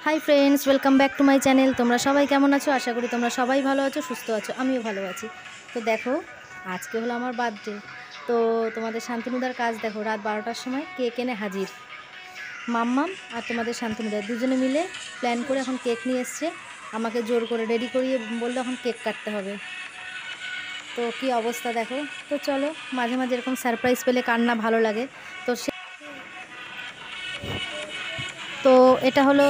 Hi friends, welcome back to my channel. তোমরা সবাই কেমন আছো? আশা করি তোমরা সবাই ভালো আছো, সুস্থ আছো। আমিও ভালো আছি। তো দেখো, আজকে হলো আমার বার্থডে। তো তোমাদের শান্তনুদার কাজ দেখো, রাত 12টার সময় কেক এনে হাজির। মাম্মাম আর তোমাদের শান্তনুদা দুজনে মিলে প্ল্যান করে এখন কেক নিয়ে এসছে। আমাকে জোর করে রেডি করিয়ে বললো এখন কেক কাটতে হবে। তো কি অবস্থা দেখো। তো চলো, মাঝে মাঝে এরকম সারপ্রাইজ পেলে কার না ভালো লাগে। তো তো এটা হলো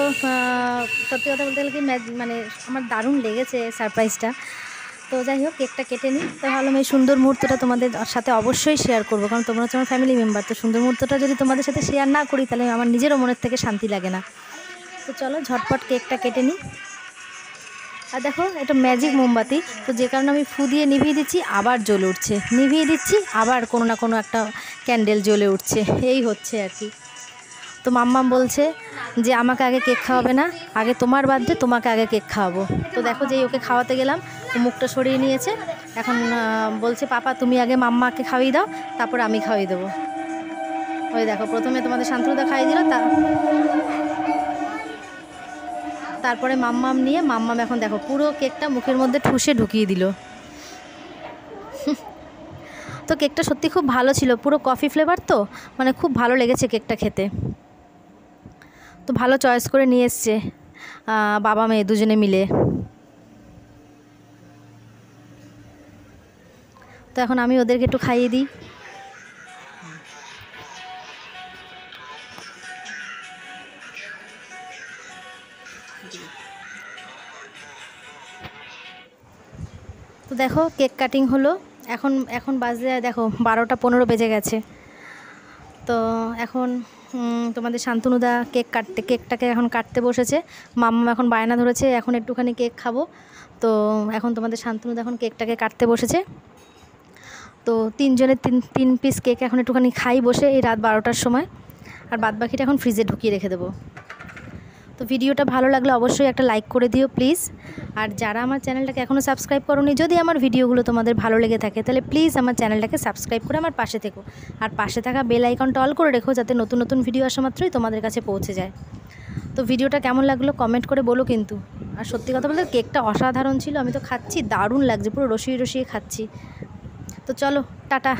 সত্যি কথা বলতে গেলে কি মানে আমার দারুণ লেগেছে সারপ্রাইজটা। তো যাই হোক, কেকটা কেটে নিই। তো ভাবলাম এই সুন্দর মুহূর্তটা তোমাদের সাথে অবশ্যই শেয়ার করবো, কারণ তোমরা হচ্ছে আমার ফ্যামিলি মেম্বার। তো সুন্দর মুহূর্তটা যদি তোমাদের সাথে শেয়ার না করি তাহলে আমার নিজেরও মনের থেকে শান্তি লাগে না। তো চলো ঝটপট কেকটা কেটে নিই। আর দেখো, এটা ম্যাজিক মোমবাতি। তো যে কারণে আমি ফু দিয়ে নিভিয়ে দিচ্ছি, আবার জ্বলে উঠছে, নিভিয়ে দিচ্ছি, আবার কোনো না কোনো একটা ক্যান্ডেল জ্বলে উঠছে, এই হচ্ছে আর কি। তো মাম্মাম বলছে যে আমাকে আগে কেক খাওয়াবে না, আগে তোমার বার্থডে, তোমাকে আগে কেক খাওয়াবো। তো দেখো, যেই ওকে খাওয়াতে গেলাম ও মুখটা সরিয়ে নিয়েছে। এখন বলছে পাপা তুমি আগে মাম্মাকে খাইয়ে দাও, তারপর আমি খাইয়ে দেবো। ওই দেখো, প্রথমে তোমাদের শান্তনুদা খাইয়ে দিল, তারপরে মাম্মাম নিয়ে মাম্মাম এখন দেখো পুরো কেকটা মুখের মধ্যে ঠুসে ঢুকিয়ে দিল। তো কেকটা সত্যি খুব ভালো ছিল, পুরো কফি ফ্লেভার, তো মানে খুব ভালো লেগেছে কেকটা খেতে। তো ভালো চয়েস করে নিয়ে এসছে বাবা মেয়ে দুজনে মিলে। তো এখন আমি ওদেরকে একটু খাইয়ে দিই। তো দেখো, কেক কাটিং হলো। এখন বাজে দেখো 12টা 15 বেজে গেছে। তো এখন তোমাদের শান্তনুদা কেকটাকে এখন কাটতে বসেছে। মাম্মা এখন বায়না ধরেছে এখন একটুখানি কেক খাবো। তো এখন তোমাদের শান্তনুদা এখন কেকটাকে কাটতে বসেছে। তো তিনজনের তিন পিস কেক এখন একটুখানি খাই বসে এই রাত 12টার সময়। আর বাদবাকিটা এখন ফ্রিজে ঢুকিয়ে রেখে দেবো। তো ভিডিওটা ভালো লাগলে অবশ্যই একটা লাইক করে দিও প্লিজ। আর যারা আমার চ্যানেলটাকে এখনও সাবস্ক্রাইব করোনি, যদি আমার ভিডিওগুলো তোমাদের ভালো লেগে থাকে তাহলে প্লিজ আমার চ্যানেলটাকে সাবস্ক্রাইব করে আমার পাশে থেকো। আর পাশে থাকা বেল আইকনটা অল করে রেখো, যাতে নতুন নতুন ভিডিও আসা মাত্রই তোমাদের কাছে পৌঁছে যায়। তো ভিডিওটা কেমন লাগলো কমেন্ট করে বলো কিন্তু। আর সত্যি কথা বলতে কেকটা অসাধারণ ছিল, আমি তো খাচ্ছি, দারুণ লাগছে, পুরো রসিয়ে রসিয়ে খাচ্ছি। তো চলো, টাটা।